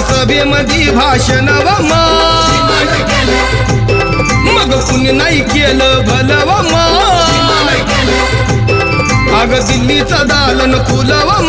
सभेमधी भाषण व मग कुणी नाही केलं भलं व अग दिल्लीचं दालन फुलं व